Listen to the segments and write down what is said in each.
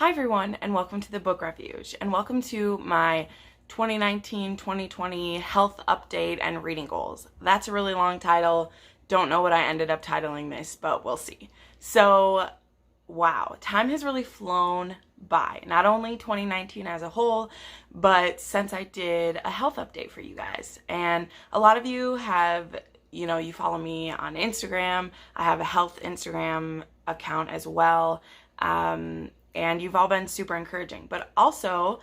Hi everyone, and welcome to the Book Refuge, and welcome to my 2019-2020 health update and reading goals. That's a really long title. Don't know what I ended up titling this, but we'll see. So, wow, time has really flown by. Not only 2019 as a whole, but since I did a health update for you guys. And a lot of you have, you follow me on Instagram. I have a health Instagram account as well. And you've all been super encouraging, but also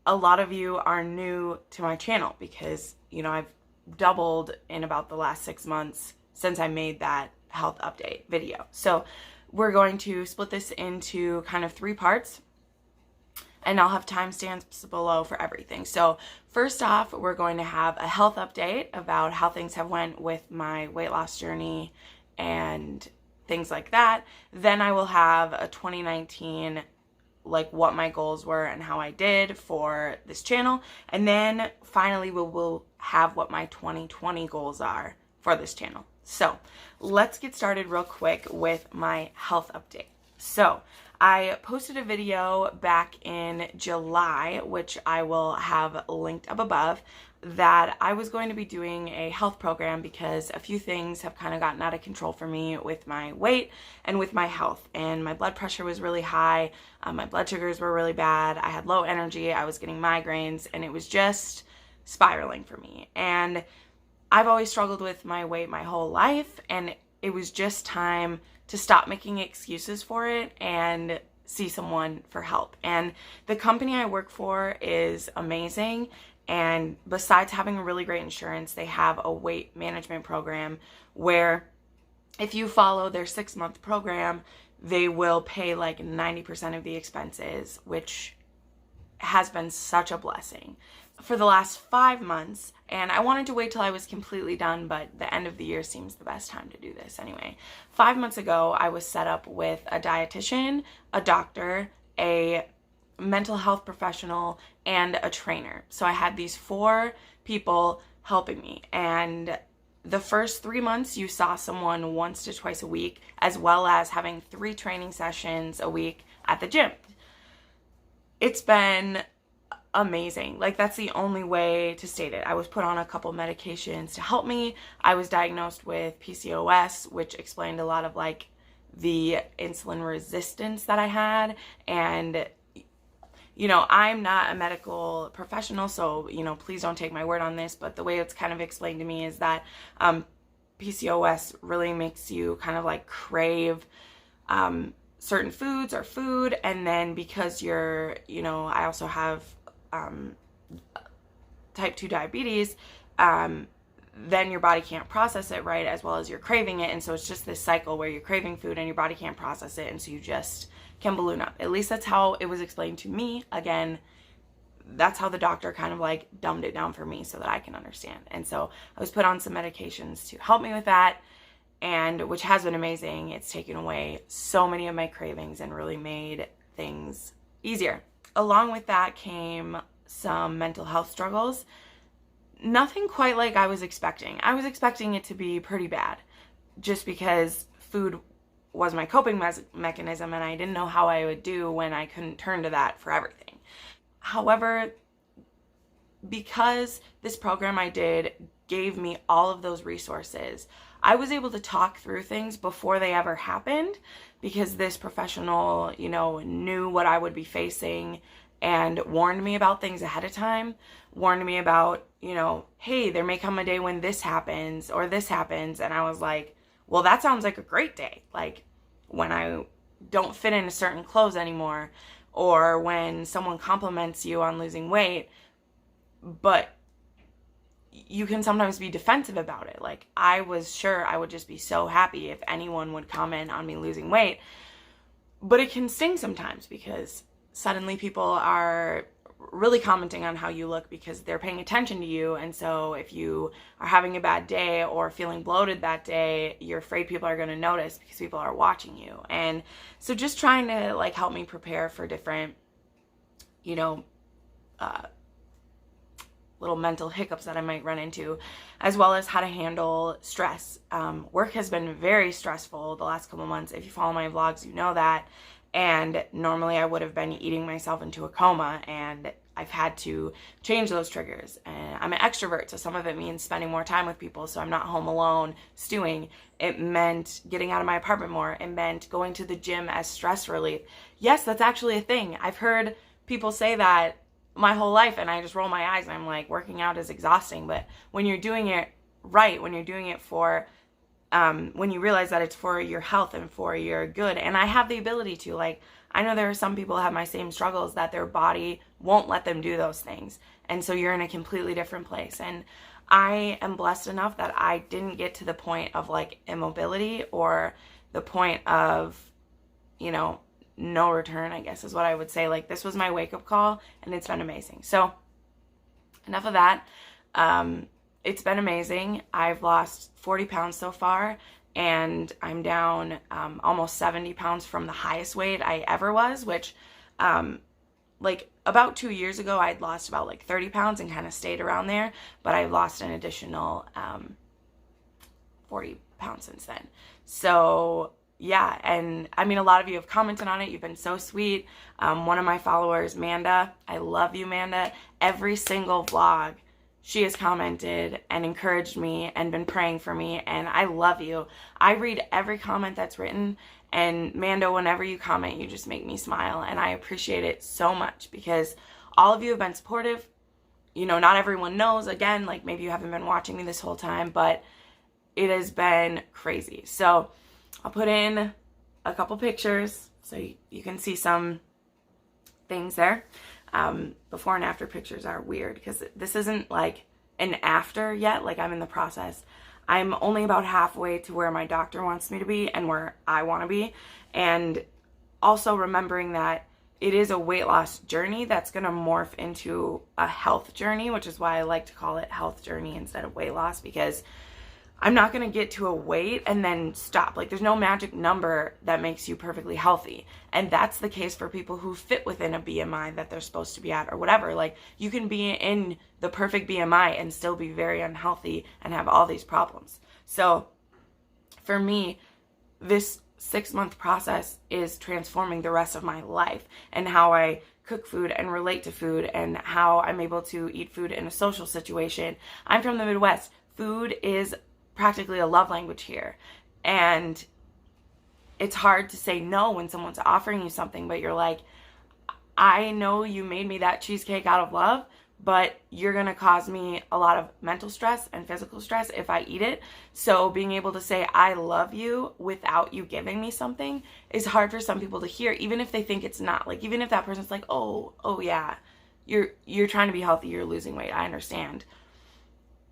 a lot of you are new to my channel because, I've doubled in about the last 6 months since I made that health update video. So we're going to split this into kind of 3 parts, and I'll have timestamps below for everything. So first off, we're going to have a health update about how things have went with my weight loss journey and things like that. Then I will have a 2019, like what my goals were and how I did for this channel. And then finally we'll have what my 2020 goals are for this channel. So let's get started real quick with my health update. So I posted a video back in July, which I will have linked up above, that I was going to be doing a health program because a few things have kind of gotten out of control for me with my weight and with my health. And my blood pressure was really high, my blood sugars were really bad, I had low energy, I was getting migraines, and it was just spiraling for me. And I've always struggled with my weight my whole life, and it was just time to stop making excuses for it and see someone for help. And the company I work for is amazing. And besides having a really great insurance, they have a weight management program where if you follow their 6-month program, they will pay like 90% of the expenses, which has been such a blessing for the last 5 months. And I wanted to wait till I was completely done, but the end of the year seems the best time to do this anyway. 5 months ago, I was set up with a dietitian, a doctor, a mental health professional, and a trainer. So I had these 4 people helping me. And the first 3 months, you saw someone once to twice a week, as well as having 3 training sessions a week at the gym. It's been amazing. Like, that's the only way to state it. I was put on a couple medications to help me. I was diagnosed with PCOS, which explained a lot of like the insulin resistance that I had. And I'm not a medical professional, so, please don't take my word on this, but the way it's kind of explained to me is that PCOS really makes you kind of like crave certain foods or food, and then because I also have type 2 diabetes, then your body can't process it right, as well as you're craving it, and so it's just this cycle where you're craving food and your body can't process it, and so you just can balloon up. At least that's how it was explained to me. Again, that's how the doctor kind of like dumbed it down for me so that I can understand. And so I was put on some medications to help me with that, and which has been amazing. It's taken away so many of my cravings and really made things easier. Along with that came some mental health struggles. Nothing quite like I was expecting. I was expecting it to be pretty bad just because food was my coping mechanism, and I didn't know how I would do when I couldn't turn to that for everything. However, because this program I did gave me all of those resources, I was able to talk through things before they ever happened, because this professional, knew what I would be facing and warned me about things ahead of time, warned me about, hey, there may come a day when this happens or this happens. And I was like, well, that sounds like a great day. Like when I don't fit into certain clothes anymore, or when someone compliments you on losing weight, but you can sometimes be defensive about it. Like, I was sure I would just be so happy if anyone would comment on me losing weight, but it can sting sometimes because suddenly people are really commenting on how you look because they're paying attention to you. And so if you are having a bad day or feeling bloated that day, you're afraid people are going to notice because people are watching you. And so just trying to like help me prepare for different, little mental hiccups that I might run into, as well as how to handle stress. Work has been very stressful the last couple months. If you follow my vlogs, you know that. And normally I would have been eating myself into a coma, and I've had to change those triggers. And I'm an extrovert, so some of it means spending more time with people, so I'm not home alone stewing. It meant getting out of my apartment more. It meant going to the gym as stress relief. Yes, that's actually a thing. I've heard people say that my whole life, and I just roll my eyes and I'm like, working out is exhausting. But when you're doing it right, when you're doing it for when you realize that it's for your health and for your good, and I have the ability to, like, I know there are some people who have my same struggles that their body won't let them do those things, and so you're in a completely different place. And I am blessed enough that I didn't get to the point of like immobility, or the point of, you know, no return, I guess is what I would say. Like, this was my wake-up call, and it's been amazing. So enough of that. It's been amazing. I've lost 40 pounds so far, and I'm down almost 70 pounds from the highest weight I ever was, which like about 2 years ago, I'd lost about like 30 pounds and kind of stayed around there, but I've lost an additional 40 pounds since then. So yeah, and I mean, a lot of you have commented on it. You've been so sweet. One of my followers, Manda, I love you, Manda. Every single vlog, she has commented and encouraged me and been praying for me, and I love you. I read every comment that's written, and Manda, whenever you comment, you just make me smile, and I appreciate it so much because all of you have been supportive. You know, not everyone knows, again, like maybe you haven't been watching me this whole time, but it has been crazy. So I'll put in a couple pictures so you can see some things there. Before and after pictures are weird because this isn't like an after yet. Like, I'm in the process. I'm only about halfway to where my doctor wants me to be and where I want to be. And also remembering that it is a weight loss journey that's going to morph into a health journey, which is why I like to call it health journey instead of weight loss, because I'm not going to get to a weight and then stop. Like, there's no magic number that makes you perfectly healthy. And that's the case for people who fit within a BMI that they're supposed to be at or whatever. Like, you can be in the perfect BMI and still be very unhealthy and have all these problems. So for me, this 6-month process is transforming the rest of my life and how I cook food and relate to food and how I'm able to eat food in a social situation. I'm from the Midwest. Food is practically a love language here, and it's hard to say no when someone's offering you something, but you're like, I know you made me that cheesecake out of love, but you're gonna cause me a lot of mental stress and physical stress if I eat it. So being able to say I love you without you giving me something is hard for some people to hear, even if they think it's not. Like, even if that person's like, oh yeah, you're trying to be healthy, you're losing weight, I understand.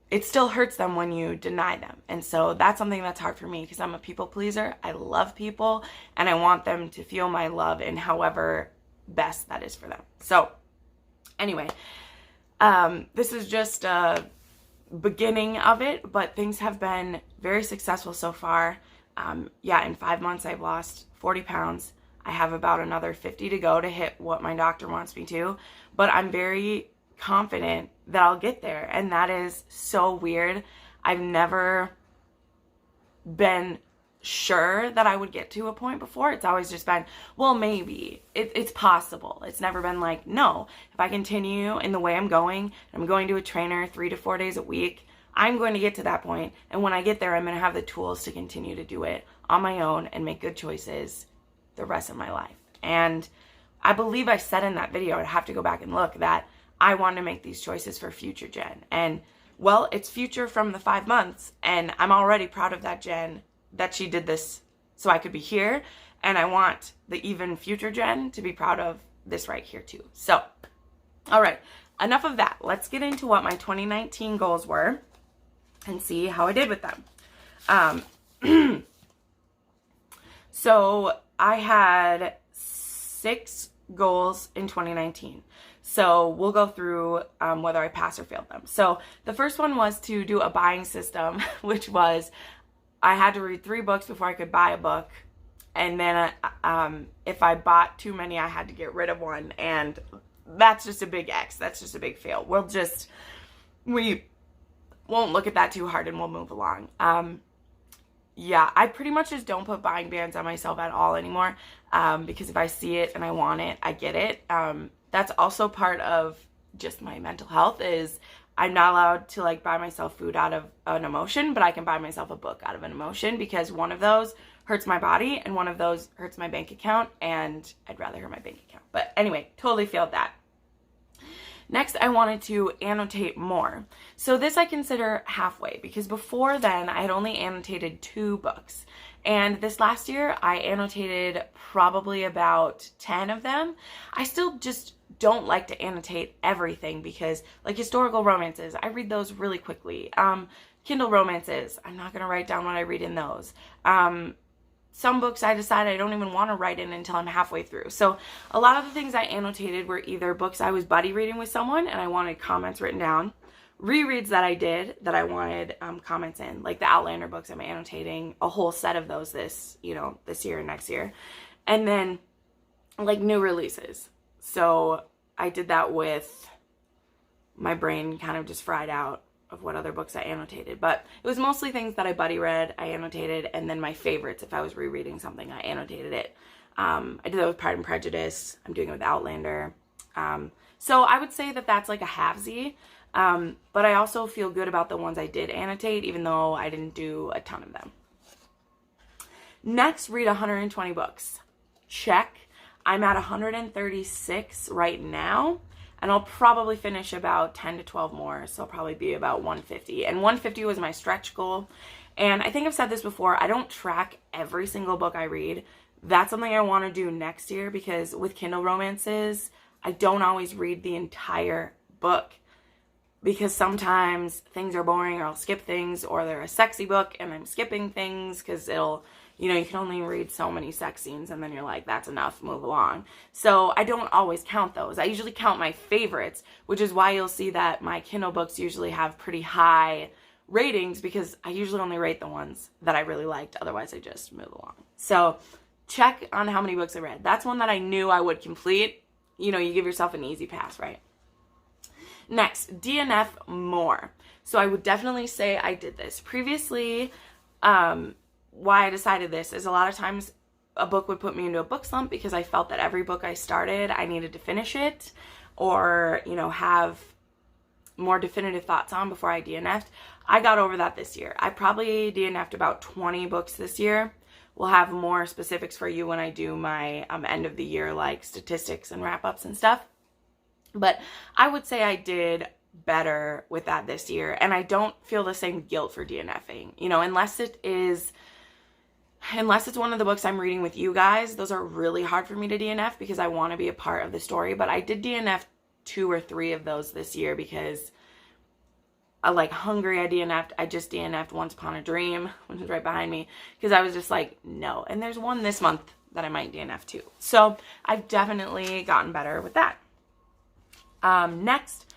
It still hurts them when you deny them. And so that's something that's hard for me because I'm a people pleaser. I love people and I want them to feel my love in however best that is for them. So anyway, this is just a beginning of it, but things have been very successful so far. Yeah, in 5 months, I've lost 40 pounds. I have about another 50 to go to hit what my doctor wants me to, but I'm very confident that I'll get there. And that is so weird. I've never been sure that I would get to a point before. It's always just been, well, maybe it's possible. It's never been like, no, if I continue in the way I'm going to a trainer 3 to 4 days a week, I'm going to get to that point. And when I get there, I'm going to have the tools to continue to do it on my own and make good choices the rest of my life. And I believe I said in that video, I'd have to go back and look, that I want to make these choices for future Jen. And well, it's future from the 5 months, and I'm already proud of that Jen, that she did this so I could be here. And I want the even future Jen to be proud of this right here too. So, all right, enough of that. Let's get into what my 2019 goals were and see how I did with them. So I had 6 goals in 2019. So we'll go through whether I passed or failed them. So the first one was to do a buying system, which was I had to read 3 books before I could buy a book. And then if I bought too many, I had to get rid of one. And that's just a big X. That's just a big fail. We won't look at that too hard and we'll move along. yeah, I pretty much just don't put buying bans on myself at all anymore, because if I see it and I want it, I get it. That's also part of just my mental health, is I'm not allowed to like buy myself food out of an emotion, but I can buy myself a book out of an emotion, because one of those hurts my body and one of those hurts my bank account, and I'd rather hurt my bank account. But anyway, totally failed that. Next, I wanted to annotate more. So this I consider halfway, because before then I had only annotated 2 books. And this last year I annotated probably about 10 of them. I still just don't like to annotate everything, because like historical romances, I read those really quickly. Kindle romances, I'm not going to write down what I read in those. Some books I decide I don't even want to write in until I'm halfway through. So a lot of the things I annotated were either books I was buddy reading with someone and I wanted comments written down, rereads that I did that I wanted comments in, like the Outlander books. I'm annotating a whole set of those this year and next year. And then like new releases. So I did that with my brain kind of just fried out of what other books I annotated, but it was mostly things that I buddy read, I annotated, and then my favorites. If I was rereading something, I annotated it. I did that with Pride and Prejudice. I'm doing it with Outlander. So I would say that that's like a halvesy, but I also feel good about the ones I did annotate, even though I didn't do a ton of them. Next, read 120 books. Check. I'm at 136 right now. And I'll probably finish about 10 to 12 more, so I'll probably be about 150. And 150 was my stretch goal. And I think I've said this before, I don't track every single book I read. That's something I want to do next year, because with Kindle romances, I don't always read the entire book, because sometimes things are boring, or I'll skip things, or they're a sexy book and I'm skipping things because it'll, you can only read so many sex scenes and then you're like, that's enough, move along. So I don't always count those. I usually count my favorites, which is why you'll see that my Kindle books usually have pretty high ratings, because I usually only rate the ones that I really liked. Otherwise, I just move along. So check on how many books I read. That's one that I knew I would complete. You give yourself an easy pass, right? Next, DNF more. So I would definitely say I did this. Previously, why I decided this is a lot of times a book would put me into a book slump, because I felt that every book I started, I needed to finish it, or, have more definitive thoughts on before I DNF'd. I got over that this year. I probably DNF'd about 20 books this year. We'll have more specifics for you when I do my end of the year, like statistics and wrap-ups and stuff. But I would say I did better with that this year, and I don't feel the same guilt for DNFing. Unless it's one of the books I'm reading with you guys, those are really hard for me to DNF, because I want to be a part of the story. But I did DNF 2 or 3 of those this year, because like Hungry, I DNF'd. I just DNF'd Once Upon a Dream, which is right behind me, because I was just like, no. And there's one this month that I might DNF too. So I've definitely gotten better with that. Next,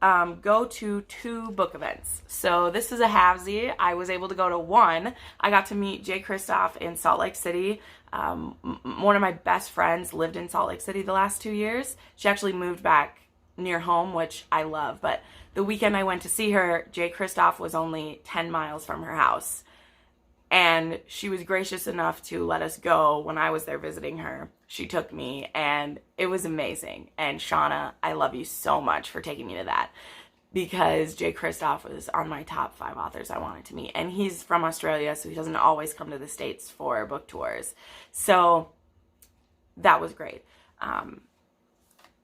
go to 2 book events. So this is a halvesy. I was able to go to 1. I got to meet Jay Kristoff in Salt Lake City. One of my best friends lived in Salt Lake City the last 2 years. She actually moved back near home, which I love. But the weekend I went to see her, Jay Kristoff was only 10 miles from her house. And she was gracious enough to let us go when I was there visiting her. She took me, and it was amazing. And Shauna, I love you so much for taking me to that, because Jay Kristoff was on my top 5 authors I wanted to meet. And he's from Australia, so he doesn't always come to the States for book tours. So that was great.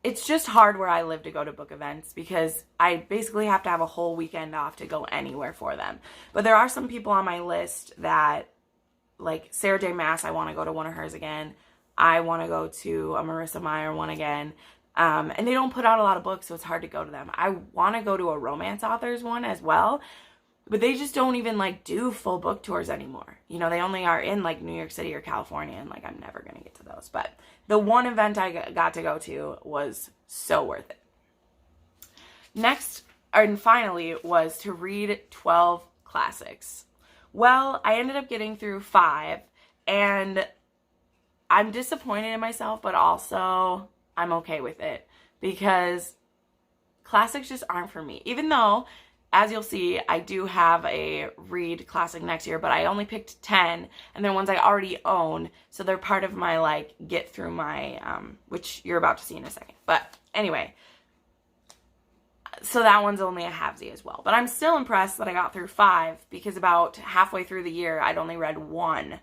It's just hard where I live to go to book events, because I basically have to have a whole weekend off to go anywhere for them. But there are some people on my list that, like Sarah J. Maas, I want to go to one of hers again. I want to go to a Marissa Meyer one again. And they don't put out a lot of books, so it's hard to go to them. I want to go to a romance authors one as well, but they just don't even do full book tours anymore. They only are in New York City or California, and I'm never going to get to those. But the one event I got to go to was so worth it. Next, and finally, was to read 12 classics. Well, I ended up getting through 5, and I'm disappointed in myself, but also I'm okay with it, because classics just aren't for me. Even though as you'll see, I do have a read classic next year, but I only picked 10, and they're ones I already own, so they're part of my, like, get through my, which you're about to see in a second. But anyway, so that one's only a halvesy as well. But I'm still impressed that I got through 5, because about halfway through the year, I'd only read 1,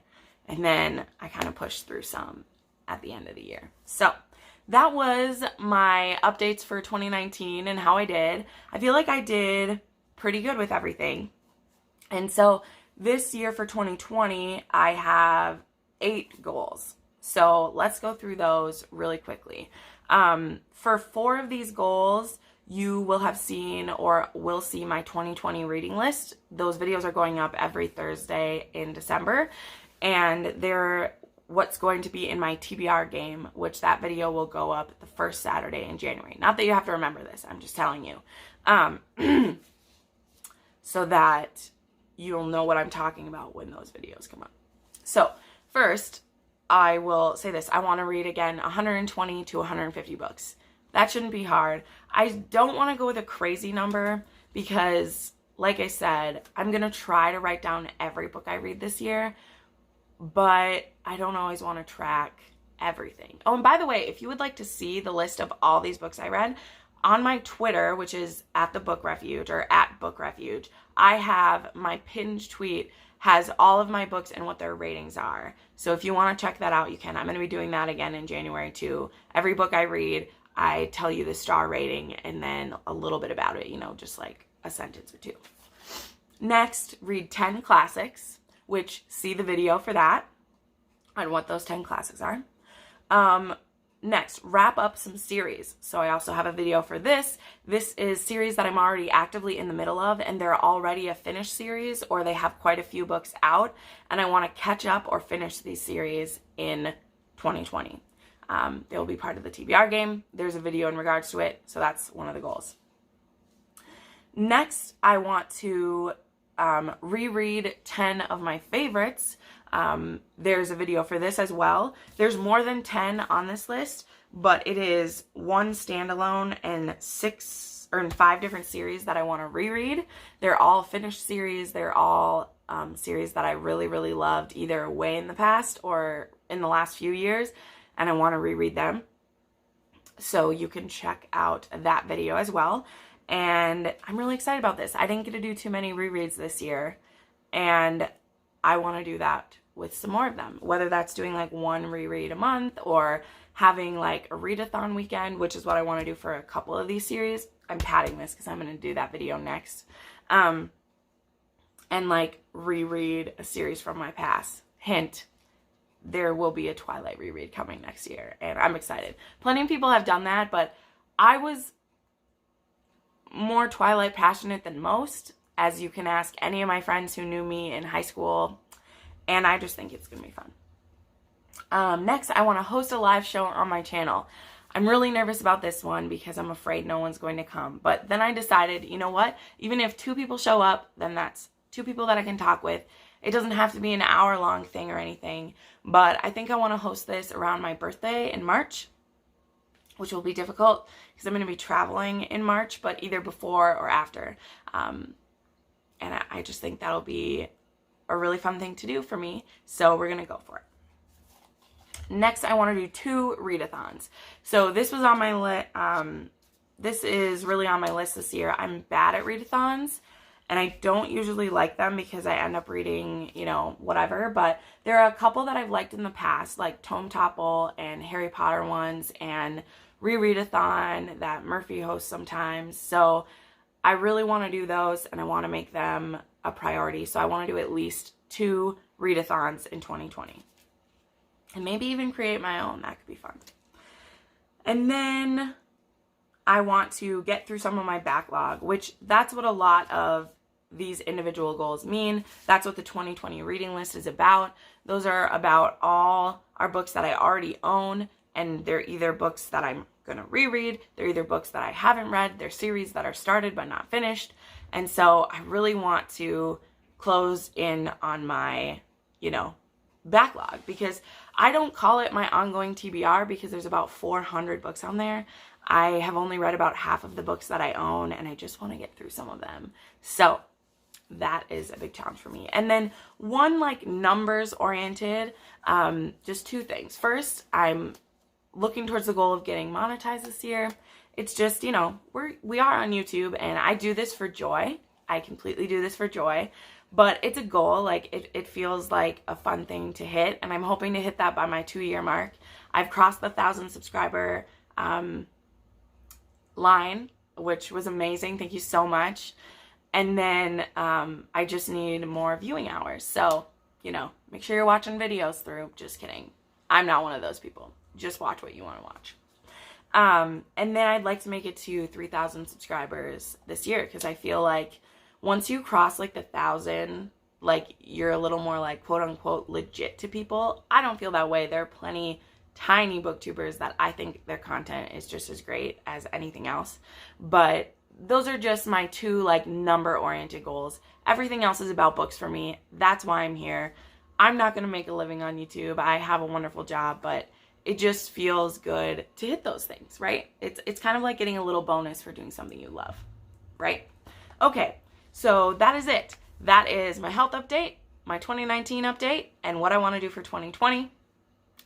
and then I kind of pushed through some at the end of the year. So that was my updates for 2019 and how I did. I feel like I did pretty good with everything. And so this year for 2020, I have 8 goals. So let's go through those really quickly. For 4 of these goals, you will have seen or will see my 2020 reading list. Those videos are going up every Thursday in December, and they're what's going to be in my TBR game, which that video will go up the first Saturday in January. Not that you have to remember this, I'm just telling you. So that you'll know what I'm talking about when those videos come up. So first, I will say this. I want to read, again, 120 to 150 books. That shouldn't be hard. I don't want to go with a crazy number because, like I said, I'm going to try to write down every book I read this year, but I don't always want to track everything. Oh, and by the way, if you would like to see the list of all these books I read, on my Twitter, which is at the Book Refuge or at Book Refuge, I have my pinned tweet has all of my books and what their ratings are. So if you want to check that out, you can. I'm going to be doing that again in January too. Every book I read, I tell you the star rating and then a little bit about it, you know, just like a sentence or two. Next, read 10 classics, which see the video for that on what those 10 classics are. Next, wrap up some series. So I also have a video for this. This is series that I'm already actively in the middle of, and they're already a finished series, or they have quite a few books out, and I want to catch up or finish these series in 2020. They will be part of the TBR game. There's a video in regards to it, so that's one of the goals. Next, I want to reread 10 of my favorites. There's a video for this as well. There's more than 10 on this list, but it is 1 standalone and 5 different series that I want to reread. They're all finished series. They're all series that I really, really loved either way in the past or in the last few years, and I want to reread them. So you can check out that video as well. And I'm really excited about this. I didn't get to do too many rereads this year, and I want to do that with some more of them, whether that's doing like 1 reread a month or having like a readathon weekend, which is what I want to do for a couple of these series. I'm padding this because I'm going to do that video next. And like reread a series from my past. Hint, there will be a Twilight reread coming next year, and I'm excited. Plenty of people have done that, but I was more Twilight passionate than most, as you can ask any of my friends who knew me in high school, and I just think it's gonna be fun. Next, I want to host a live show on my channel. I'm really nervous about this one because I'm afraid no one's going to come, but then I decided, you know what, even if 2 people show up, then that's 2 people that I can talk with. It doesn't have to be an hour-long thing or anything, but I think I want to host this around my birthday in March, which will be difficult because I'm going to be traveling in March, but either before or after. And I just think that'll be a really fun thing to do for me, so we're going to go for it. Next, I want to do 2 readathons. So this was on my list. This is really on my list this year. I'm bad at readathons, and I don't usually like them because I end up reading, you know, whatever. But there are a couple that I've liked in the past, like Tome Topple and Harry Potter ones, and Rereadathon that Murphy hosts sometimes. So I really want to do those, and I want to make them a priority. So I want to do at least 2 readathons in 2020. And maybe even create my own. That could be fun. And then I want to get through some of my backlog, which that's what a lot of these individual goals mean. That's what the 2020 reading list is about. Those are about all our books that I already own, and they're either books that I'm going to reread, they're either books that I haven't read, they're series that are started but not finished. And so I really want to close in on my, backlog, because I don't call it my ongoing TBR because there's about 400 books on there. I have only read about half of the books that I own, and I just want to get through some of them. So that is a big challenge for me. And then one like numbers oriented, just two things. First, I'm looking towards the goal of getting monetized this year. It's just, you know, we are on YouTube, and I do this for joy. I completely do this for joy, but it's a goal. Like it feels like a fun thing to hit, and I'm hoping to hit that by my 2-year mark. I've crossed the 1,000 subscriber line, which was amazing. Thank you so much. And then I just need more viewing hours. So, you know, make sure you're watching videos through. Just kidding. I'm not one of those people. Just watch what you want to watch. And then I'd like to make it to 3,000 subscribers this year, because I feel like once you cross like the 1,000, like you're a little more like quote unquote legit to people. I don't feel that way. There are plenty tiny booktubers that I think their content is just as great as anything else. But those are just my two like number oriented goals. Everything else is about books for me. That's why I'm here. I'm not going to make a living on YouTube. I have a wonderful job, but it just feels good to hit those things, right? It's kind of like getting a little bonus for doing something you love, right? Okay, so that is it. That is my health update, my 2019 update, and what I want to do for 2020.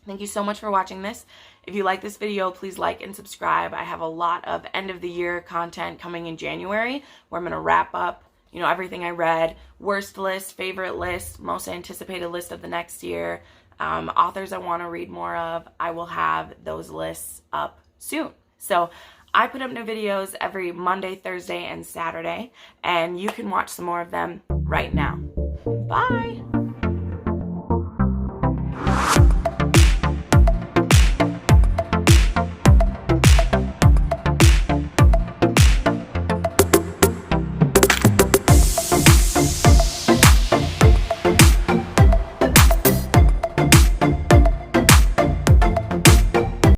Thank you so much for watching this. If you like this video, please like and subscribe. I have a lot of end of the year content coming in January, where I'm going to wrap up, you know, everything I read, worst list, favorite list, most anticipated list of the next year, authors I want to read more of. I will have those lists up soon. So I put up new videos every Monday, Thursday, and Saturday, and you can watch some more of them right now. Bye.